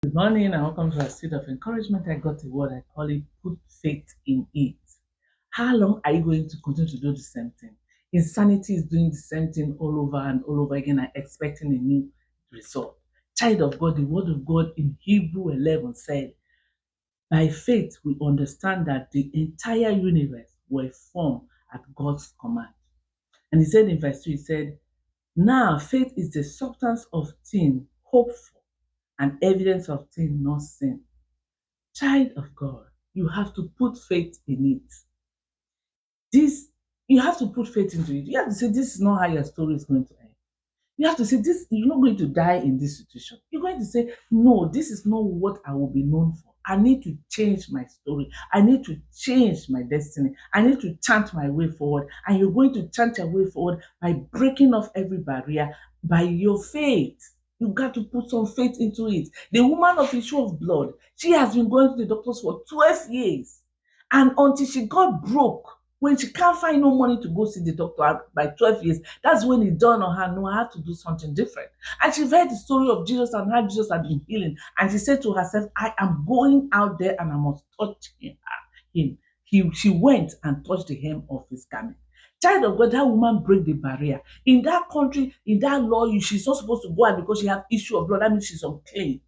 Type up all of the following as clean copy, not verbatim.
Good morning and welcome to a seed of encouragement. I got a word, I call it put faith in it. How long are you going to continue to do the same thing? Insanity is doing the same thing all over and all over again and expecting a new result. Child of God, the word of God in Hebrew 11 said, by faith we understand that the entire universe was formed at God's command. And he said in verse 2, he said, now faith is the substance of things hoped for and evidence of things not seen. Child of God, you have to put faith in it. This, you have to put faith into it. You have to say, this is not how your story is going to end. You have to say, this, you're not going to die in this situation. You're going to say, no, this is not what I will be known for. I need to change my story. I need to change my destiny. I need to chant my way forward. And you're going to chant your way forward by breaking off every barrier by your faith. You got to put some faith into it. The woman of issue of blood, she has been going to the doctors for 12 years. And until she got broke, when she can't find no money to go see the doctor by 12 years, that's when it dawned on her, no, I have to do something different. And she heard the story of Jesus and how Jesus had been healing. And she said to herself, I am going out there and I must touch him. She went and touched the hem of his garment. Child of God, that woman break the barrier. In that country, in that law, she's not supposed to go out because she has issue of blood. That means she's unclean.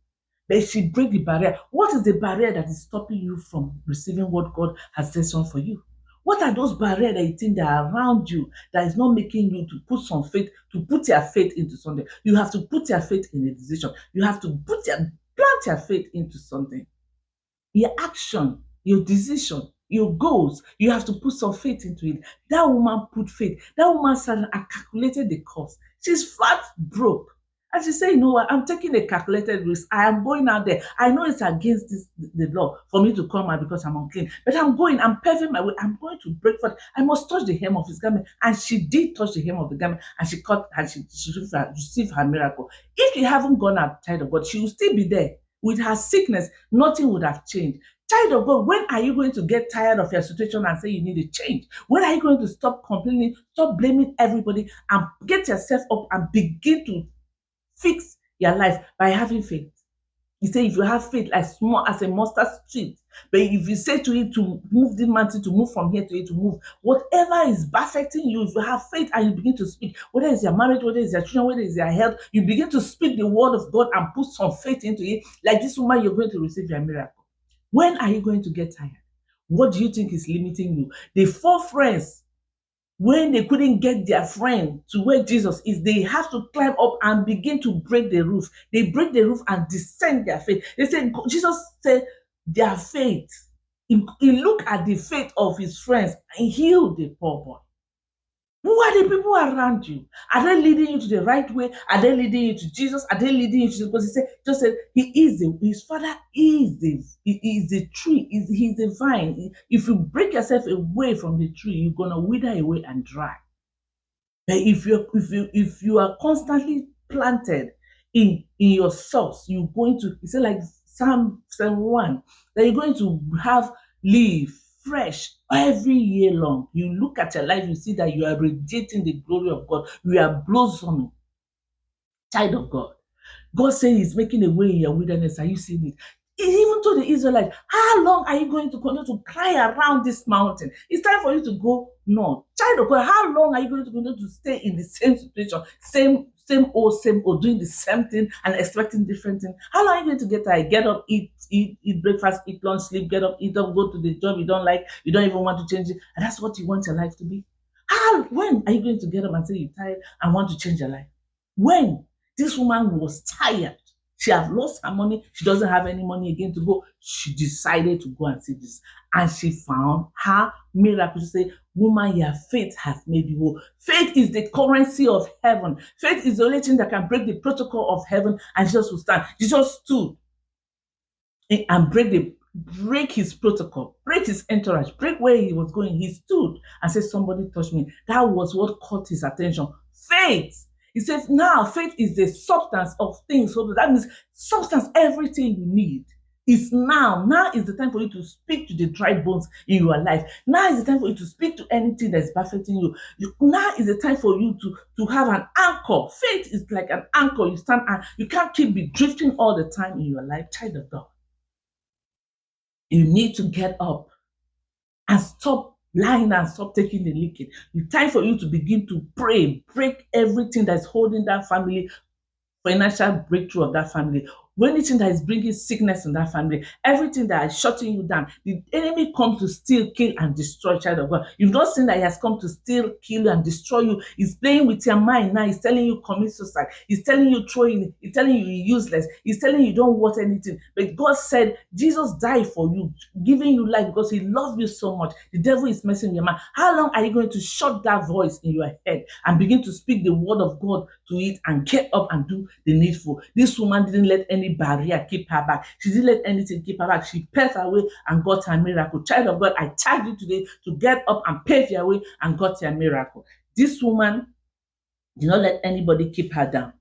But she break the barrier. What is the barrier that is stopping you from receiving what God has destined for you? What are those barriers that you think that are around you that is not making you to put some faith, to put your faith into something? You have to put your faith in a decision. You have to plant your faith into something. Your action, your decision, your goals, you have to put some faith into it. That woman put faith. That woman said, I calculated the cost. She's flat broke. And she said, you know what, I'm taking a calculated risk. I am going out there. I know it's against the law for me to come out because I'm unclean. But I'm going, I'm paving my way. I'm going to break forth. I must touch the hem of his garment. And she did touch the hem of the garment. And she cut and she received her miracle. If she haven't gone outside of God, she will still be there. With her sickness, nothing would have changed. Child of God, when are you going to get tired of your situation and say you need a change? When are you going to stop complaining, stop blaming everybody, and get yourself up and begin to fix your life by having faith? He said, if you have faith as small as a mustard seed, but if you say to it to move the mountain, to move from here to here, to move, whatever is affecting you, if you have faith and you begin to speak, whether it's your marriage, whether it's your children, whether it's your health, you begin to speak the word of God and put some faith into it. Like this woman, you're going to receive your miracle. When are you going to get tired? What do you think is limiting you? The four friends, when they couldn't get their friend to where Jesus is, they have to climb up and begin to break the roof. They break the roof and descend their faith. They said, Jesus said, their faith. He looked at the faith of his friends and healed the poor boy. Who are the people around you? Are they leading you to the right way? Are they leading you to Jesus? Are they leading you to, because he said, just said his father is the tree, he's the vine. If you break yourself away from the tree, you're gonna wither away and dry. But if you are constantly planted in your source, you're going to, it's like Psalm 1, that you're going to have leaf fresh every year long. You look at your life, you see that you are radiating the glory of God. You are blossoming. Child of God. God says he's making a way in your wilderness. Are you seeing it? He even told the Israelites, how long are you going to continue to cry around this mountain? It's time for you to go north. Child of God, how long are you going to continue to stay in the same situation, same old, doing the same thing and expecting different things? How long are you going to get tired? Get up, eat breakfast, eat lunch, sleep, get up, eat up, go to the job you don't like, you don't even want to change it, and that's what you want your life to be? When are you going to get up and say you're tired and want to change your life? When? This woman was tired. She had lost her money. She doesn't have any money again to go. She decided to go and see this. And she found her miracle. She said, woman, your faith has made you whole. Faith is the currency of heaven. Faith is the only thing that can break the protocol of heaven. And Jesus will stand. Jesus stood and break his protocol, break his entourage, break where he was going. He stood and said, somebody touched me. That was what caught his attention. Faith. He says, now faith is the substance of things. So that means substance, everything you need. It's now. Now is the time for you to speak to the dry bones in your life. Now is the time for you to speak to anything that's buffeting you. Now is the time for you to have an anchor. Faith is like an anchor. You stand and you can't keep be drifting all the time in your life, child of God. You need to get up and stop lying and stop taking the licking. It's time for you to begin to pray, break everything that's holding that family financial breakthrough of that family, anything that is bringing sickness in that family, everything that is shutting you down. The enemy comes to steal, kill, and destroy, child of God. You've not seen that he has come to steal, kill, and destroy you. He's playing with your mind now. He's telling you commit suicide. He's telling you throw in. He's telling you you're useless. He's telling you don't want anything. But God said Jesus died for you, giving you life because he loved you so much. The devil is messing with your mind. How long are you going to shut that voice in your head and begin to speak the word of God to it and get up and do the needful? This woman didn't let any barrier keep her back. She didn't let anything keep her back. She paved her way and got her miracle. Child of God, I charge you today to get up and pave your way and got your miracle. This woman did not let anybody keep her down.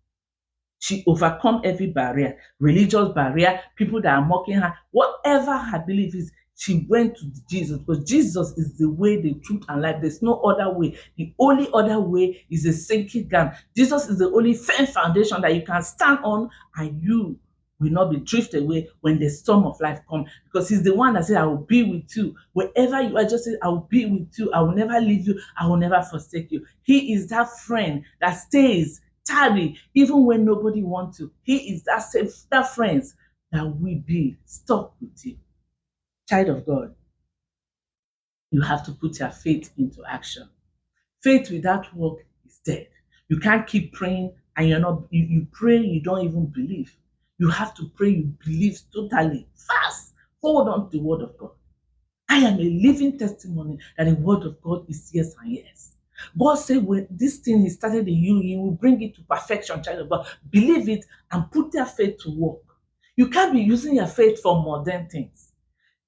She overcome every barrier, religious barrier, people that are mocking her, whatever her belief is. She went to Jesus because Jesus is the way, the truth, and life. There's no other way. The only other way is a sinking ground. Jesus is the only firm foundation that you can stand on, and you will not be drifted away when the storm of life comes. Because he's the one that said, I will be with you. Wherever you are, just say, I will be with you. I will never leave you. I will never forsake you. He is that friend that stays tarry even when nobody wants to. He is that same that friends that will be stuck with you. Child of God, you have to put your faith into action. Faith without work is dead. You can't keep praying and you're not you pray, you don't even believe. You have to pray, you believe totally. Fast. Hold on to the word of God. I am a living testimony that the word of God is yes and yes. God said when this thing he started in you, he will bring it to perfection, child of God. Believe it and put your faith to work. You can't be using your faith for modern things.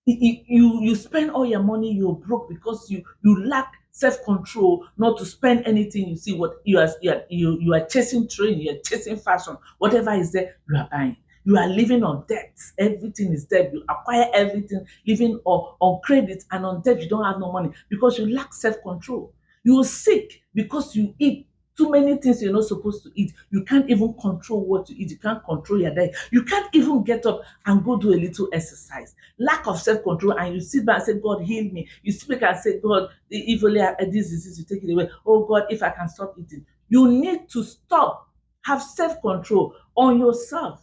You spend all your money, you're broke because you lack self-control not to spend anything. You see what you are chasing trend, you are chasing fashion, whatever is there you are buying. You are living on debt. Everything is debt. You acquire everything living on credit, and on debt you don't have no money because you lack self-control. You are sick because you eat too many things you're not supposed to eat. You can't even control what you eat. You can't control your diet. You can't even get up and go do a little exercise. Lack of self-control, and you sit back and say, God, heal me. You speak and say, God, if only this disease, you take it away. Oh God, if I can stop eating. You need to stop. Have self-control on yourself.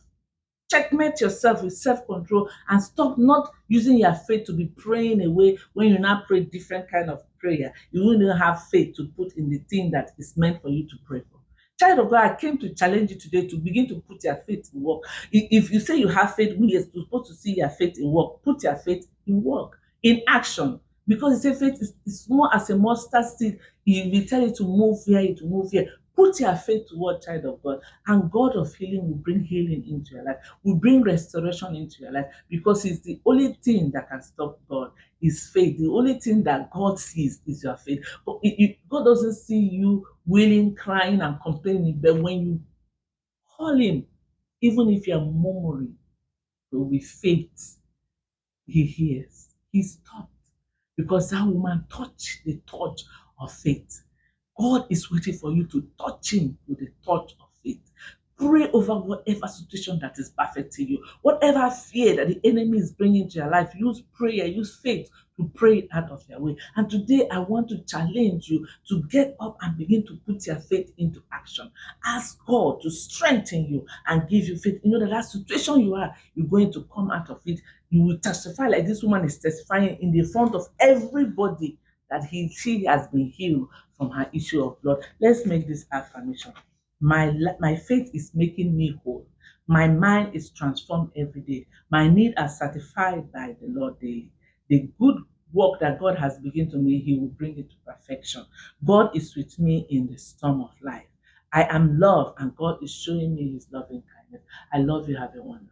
Checkmate yourself with self-control and stop not using your faith to be praying away. When you now pray different kind of prayer, you will not have faith to put in the thing that is meant for you to pray for. Child of God, I came to challenge you today to begin to put your faith in work. If you say you have faith, we are supposed to see your faith in work. Put your faith in work, in action. Because he said faith is more as a mustard seed. He will tell you to move here, it will move here. Put your faith toward, child of God, and God of healing will bring healing into your life, will bring restoration into your life, because it's the only thing that can stop God is faith. The only thing that God sees is your faith. But God doesn't see you wailing, crying, and complaining, but when you call Him, even if you're murmuring, but with faith, He hears. He stopped because that woman touched the touch of faith. God is waiting for you to touch Him with the touch of faith. Pray over whatever situation that is perfecting you, whatever fear that the enemy is bringing to your life. Use prayer, use faith to pray it out of your way. And today I want to challenge you to get up and begin to put your faith into action. Ask God to strengthen you and give you faith. You know that situation you are, you're going to come out of it. You will testify like this woman is testifying in the front of everybody that she has been healed from her issue of blood. Let's make this affirmation. My faith is making me whole. My mind is transformed every day. My needs are satisfied by the Lord daily. The good work that God has begun to me, He will bring it to perfection. God is with me in the storm of life. I am loved, and God is showing me His loving kindness. I love you. Have a wonderful